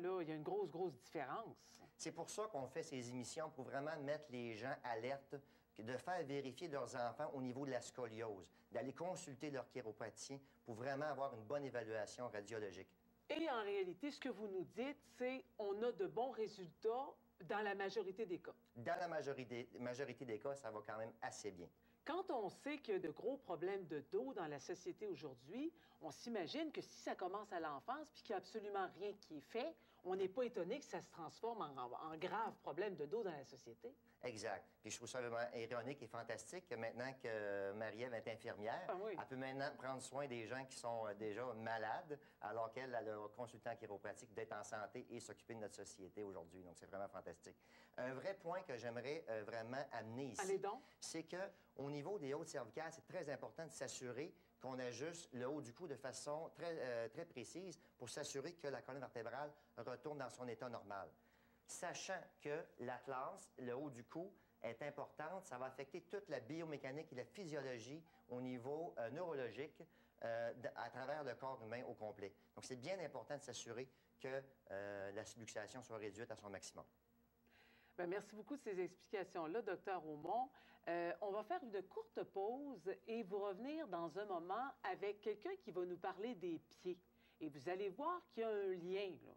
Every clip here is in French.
là, il y a une grosse différence. C'est pour ça qu'on fait ces émissions, pour vraiment mettre les gens alertes, de faire vérifier leurs enfants au niveau de la scoliose, d'aller consulter leur chiropraticien pour vraiment avoir une bonne évaluation radiologique. Et en réalité, ce que vous nous dites, c'est on a de bons résultats dans la majorité des cas. Dans la majorité des cas, ça va quand même assez bien. Quand on sait qu'il y a de gros problèmes de dos dans la société aujourd'hui, on s'imagine que si ça commence à l'enfance puis qu'il n'y a absolument rien qui est fait, on n'est pas étonné que ça se transforme en grave problème de dos dans la société. Exact. Puis je trouve ça vraiment ironique et fantastique que maintenant que Marie-Ève est infirmière, elle peut maintenant prendre soin des gens qui sont déjà malades, alors qu'elle a le consultant chiropratique d'être en santé et s'occuper de notre société aujourd'hui. Donc, c'est vraiment fantastique. Un vrai point que j'aimerais vraiment amener ici, c'est qu'au niveau des hautes cervicales, c'est très important de s'assurer qu'on ajuste le haut du cou de façon très précise pour s'assurer que la colonne vertébrale retourne dans son état normal. Sachant que l'atlas, le haut du cou, est importante, ça va affecter toute la biomécanique et la physiologie au niveau neurologique à travers le corps humain au complet. Donc, c'est bien important de s'assurer que la subluxation soit réduite à son maximum. Bien, merci beaucoup de ces explications-là, Dr Aumont. On va faire une courte pause et vous revenir dans un moment avec quelqu'un qui va nous parler des pieds. Et vous allez voir qu'il y a un lien, là.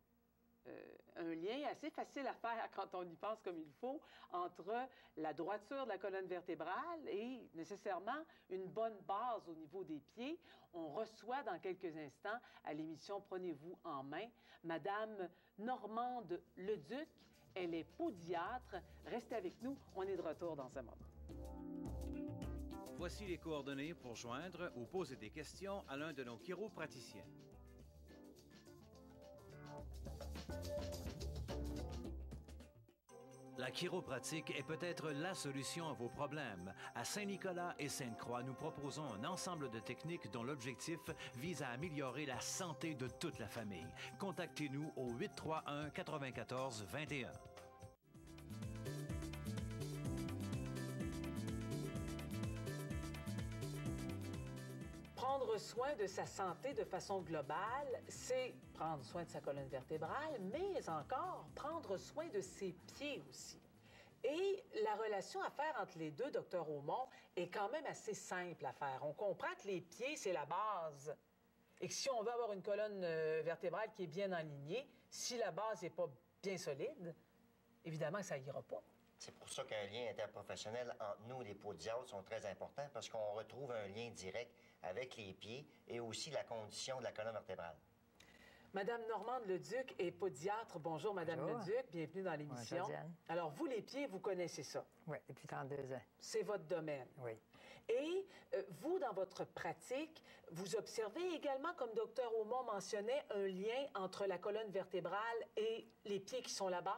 Un lien assez facile à faire quand on y pense comme il faut entre la droiture de la colonne vertébrale et nécessairement une bonne base au niveau des pieds. On reçoit dans quelques instants à l'émission Prenez-vous en main Madame Normande Leduc. Elle est podiatre. Restez avec nous, on est de retour dans un moment. Voici les coordonnées pour joindre ou poser des questions à l'un de nos chiropraticiens. La chiropratique est peut-être la solution à vos problèmes. À Saint-Nicolas et Sainte-Croix, nous proposons un ensemble de techniques dont l'objectif vise à améliorer la santé de toute la famille. Contactez-nous au 831-94-21. Prendre soin de sa santé de façon globale, c'est prendre soin de sa colonne vertébrale, mais encore prendre soin de ses pieds aussi. Et la relation à faire entre les deux, Dr Aumont, est quand même assez simple à faire. On comprend que les pieds, c'est la base. Et que si on veut avoir une colonne vertébrale qui est bien alignée, si la base n'est pas bien solide, évidemment que ça n'ira pas. C'est pour ça qu'un lien interprofessionnel entre nous, les podiatres, sont très importants, parce qu'on retrouve un lien direct avec les pieds et aussi la condition de la colonne vertébrale. Madame Normande Leduc est podiatre. Bonjour, Madame Leduc. Bienvenue dans l'émission. Bonjour, Diane. Alors, vous, les pieds, vous connaissez ça? Oui, depuis 32 ans. C'est votre domaine. Oui. Et vous, dans votre pratique, vous observez également, comme Dr Aumont mentionnait, un lien entre la colonne vertébrale et les pieds qui sont la base?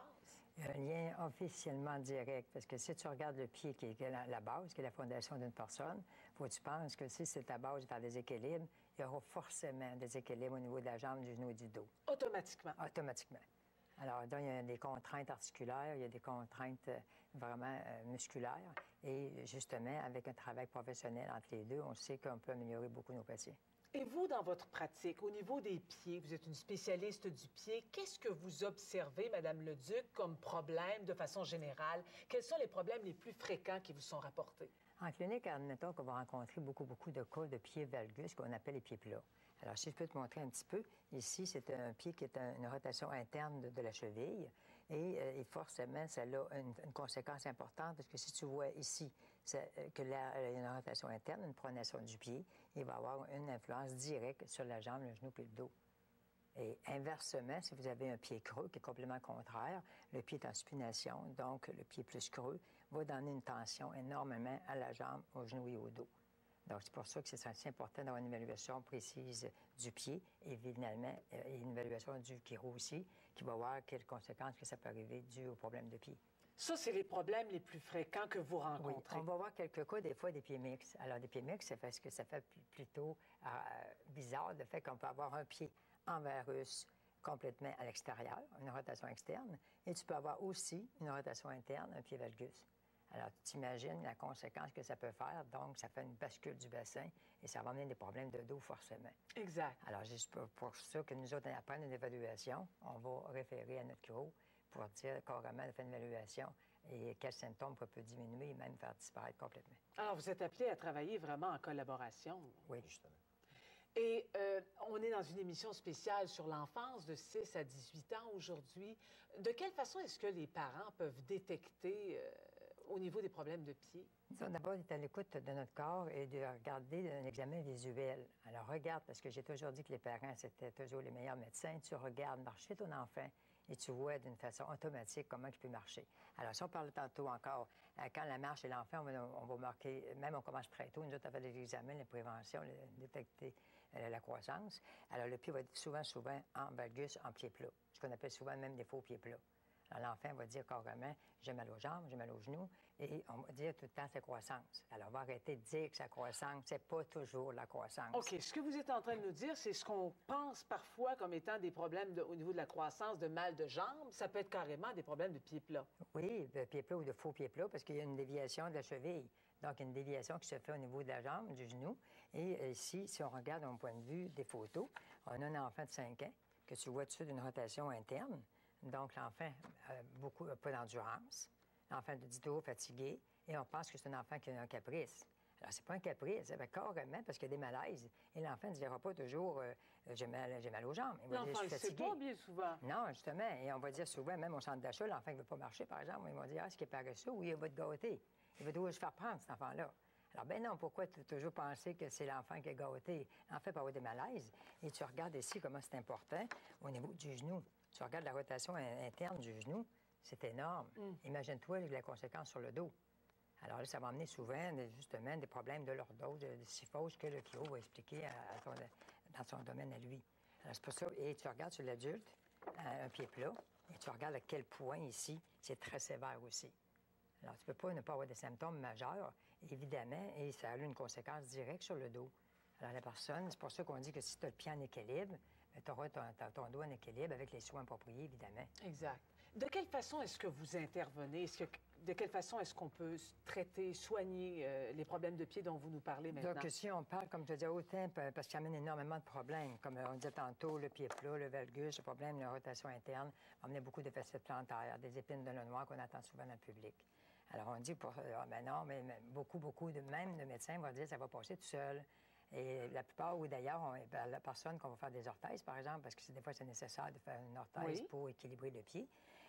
Il y a un lien officiellement direct, parce que si tu regardes le pied qui est la base, qui est la fondation d'une personne, il faut que tu penses que si c'est ta base est en déséquilibre, il y aura forcément un déséquilibre au niveau de la jambe, du genou et du dos. Automatiquement? Automatiquement. Alors, donc, il y a des contraintes articulaires, il y a des contraintes vraiment musculaires. Et justement, avec un travail professionnel entre les deux, on sait qu'on peut améliorer beaucoup nos patients. Et vous, dans votre pratique, au niveau des pieds, vous êtes une spécialiste du pied, qu'est-ce que vous observez, Madame Leduc, comme problème de façon générale? Quels sont les problèmes les plus fréquents qui vous sont rapportés? En clinique, admettons qu'on va rencontrer beaucoup de cas de pieds valgus, qu'on appelle les pieds plats. Alors, si je peux te montrer un petit peu, ici, c'est un pied qui est une rotation interne de la cheville. Et forcément, ça a une conséquence importante, parce que si tu vois ici qu'il y a une rotation interne, une pronation du pied, il va avoir une influence directe sur la jambe, le genou et le dos. Et inversement, si vous avez un pied creux, qui est complètement contraire, le pied est en supination, donc le pied plus creux, va donner une tension énormément à la jambe, au genou et au dos. Donc, c'est pour ça que c'est assez important d'avoir une évaluation précise du pied et finalement une évaluation du chiro aussi, qui va voir quelles conséquences que ça peut arriver dû au problème de pied. Ça, c'est les problèmes les plus fréquents que vous rencontrez. Oui, on va voir quelques cas, des fois, des pieds mixtes. Alors, des pieds mixtes, c'est parce que ça fait plutôt bizarre, le fait qu'on peut avoir un pied en varus complètement à l'extérieur, une rotation externe, et tu peux avoir aussi une rotation interne, un pied valgus. Alors, tu t'imagines la conséquence que ça peut faire. Donc, ça fait une bascule du bassin et ça va amener des problèmes de dos forcément. Exact. Alors, c'est pour ça que nous autres, après une évaluation, on va référer à notre chiro pour dire carrément de faire une évaluation et quels symptômes peut diminuer et même faire disparaître complètement. Alors, vous êtes appelé à travailler vraiment en collaboration. Oui. Justement. Et on est dans une émission spéciale sur l'enfance de 6 à 18 ans aujourd'hui. De quelle façon est-ce que les parents peuvent détecter au niveau des problèmes de pied? D'abord, d'être à l'écoute de notre corps et de regarder un examen visuel. Alors, regarde, parce que j'ai toujours dit que les parents, c'était toujours les meilleurs médecins. Tu regardes marcher ton enfant et tu vois d'une façon automatique comment il peut marcher. Alors, si on parle tantôt encore, quand la marche et l'enfant, on va marquer, même on commence très tôt, nous autres, on fait des examens, les préventions, détecter la croissance. Alors, le pied va être souvent en valgus, en pied plat, ce qu'on appelle souvent même des faux pieds plats. Alors, l'enfant va dire carrément, j'ai mal aux jambes, j'ai mal aux genoux, et on va dire tout le temps sa croissance. Alors, on va arrêter de dire que sa croissance, c'est pas toujours la croissance. OK. Ce que vous êtes en train de nous dire, c'est ce qu'on pense parfois comme étant des problèmes au niveau de la croissance, de mal de jambes. Ça peut être carrément des problèmes de pieds plats. Oui, de pieds plats ou de faux pieds plats, parce qu'il y a une déviation de la cheville. Donc, une déviation qui se fait au niveau de la jambe, du genou. Et ici, si on regarde d'un point de vue des photos, on a un enfant de 5 ans que tu vois dessus d'une rotation interne. Donc, l'enfant a pas d'endurance. L'enfant de 10 jours fatigué. Et on pense que c'est un enfant qui a un caprice. Alors, c'est pas un caprice, c'est carrément parce qu'il y a des malaises. Et l'enfant ne dira pas toujours j'ai mal aux jambes. Il va dire, je suis fatigué. L'enfant ne le sait pas bien souvent. Non, justement. Et on va dire souvent, même au centre d'achat, l'enfant ne veut pas marcher, par exemple. Ils vont dire, est-ce qu'il est paresseux? Oui, il va te gâter. Il va toujours se faire prendre, cet enfant-là. Alors, ben non, pourquoi tu as toujours pensé que c'est l'enfant qui est gâté? L'enfant peut avoir des malaises. Et tu regardes ici comment c'est important au niveau du genou. Tu regardes la rotation interne du genou, c'est énorme. Imagine-toi la conséquence sur le dos. Alors là, ça va amener souvent, justement, des problèmes de lordose, de syphose que le chiro va expliquer dans son domaine à lui. Alors, c'est pour ça. Et tu regardes sur l'adulte, un pied plat, et tu regardes à quel point ici, c'est très sévère aussi. Alors, tu ne peux pas ne pas avoir des symptômes majeurs, évidemment, et ça a une conséquence directe sur le dos. Alors, la personne, c'est pour ça qu'on dit que si tu as le pied en équilibre, tu auras ton dos en équilibre avec les soins appropriés, évidemment. Exact. De quelle façon est-ce que vous intervenez? De quelle façon est-ce qu'on peut traiter, soigner les problèmes de pied dont vous nous parlez maintenant? Donc, si on parle, comme tu disais, autant parce qu'il amène énormément de problèmes, comme on disait tantôt, le pied plat, le valgus, le problème de la rotation interne, on amenait beaucoup de facettes plantaires, des épines de nœud noir qu'on entend souvent dans le public. Alors, on dit, ben non, mais beaucoup de médecins vont dire que ça va passer tout seul. Et la plupart, ou d'ailleurs, la personne qu'on va faire des orthèses, par exemple, parce que des fois, c'est nécessaire de faire une orthèse pour équilibrer le pied.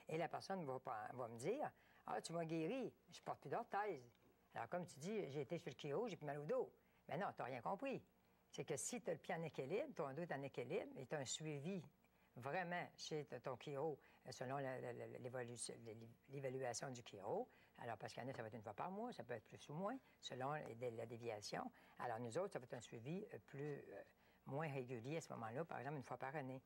Et la personne va me dire, « Ah, tu m'as guéri, je porte plus d'orthèse. » Alors, comme tu dis, j'ai été chez le chiro, j'ai plus mal au dos. Mais non, tu n'as rien compris. C'est que si tu as le pied en équilibre, ton dos est en équilibre, et tu as un suivi vraiment chez ton chiro, selon l'évaluation du chiro. Alors, parce qu'il y en a, ça va être une fois par mois, ça peut être plus ou moins, selon la déviation. Alors, nous autres, ça va être un suivi moins régulier à ce moment-là, par exemple, une fois par année.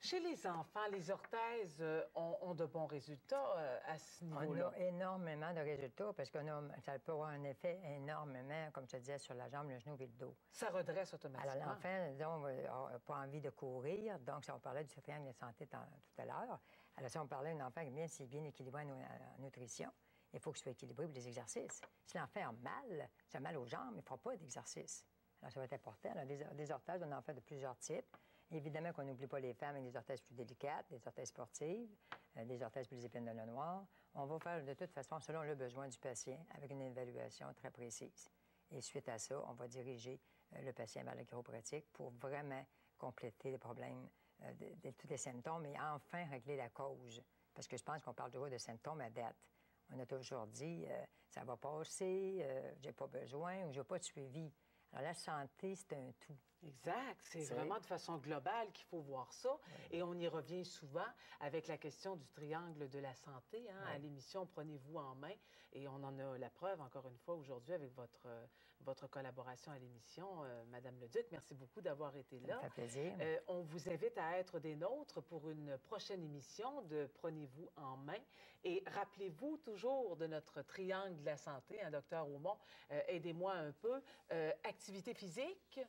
Chez les enfants, les orthèses ont de bons résultats à ce niveau-là. On a énormément de résultats parce que ça peut avoir un effet énormément, comme tu disais, sur la jambe, le genou et le dos. Ça redresse automatiquement. Alors, l'enfant, n'a pas envie de courir. Donc, si on parlait du triangle de santé tout à l'heure, alors si on parlait d'un enfant qui est bien équilibré en nutrition, il faut qu'il soit équilibré pour les exercices. Si l'enfant a mal, s'il a mal aux jambes, il ne fera pas d'exercice. Alors, ça va être important. Alors, des orthèses, on en fait de plusieurs types. Évidemment qu'on n'oublie pas les femmes avec des orthèses plus délicates, des orthèses sportives, des orthèses plus épines de nœud noir. On va faire de toute façon selon le besoin du patient avec une évaluation très précise. Et suite à ça, on va diriger le patient vers la chiropratique pour vraiment compléter les problèmes de tous les symptômes et enfin régler la cause. Parce que je pense qu'on parle toujours de symptômes à date. On a toujours dit ça va passer, j'ai pas besoin ou j'ai pas de suivi. Alors la santé, c'est un tout. Exact. C'est vraiment de façon globale qu'il faut voir ça. Oui. Et on y revient souvent avec la question du triangle de la santé. Hein? Oui. À l'émission Prenez-vous en main. Et on en a la preuve, encore une fois, aujourd'hui avec votre collaboration à l'émission. Madame Leduc, merci beaucoup d'avoir été là. Ça me fait plaisir. On vous invite à être des nôtres pour une prochaine émission de Prenez-vous en main. Et rappelez-vous toujours de notre triangle de la santé, hein, Dr. Aumont. Aidez-moi un peu. Activité physique,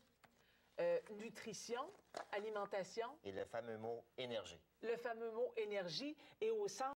nutrition, alimentation. Et le fameux mot énergie. Le fameux mot énergie. Et au centre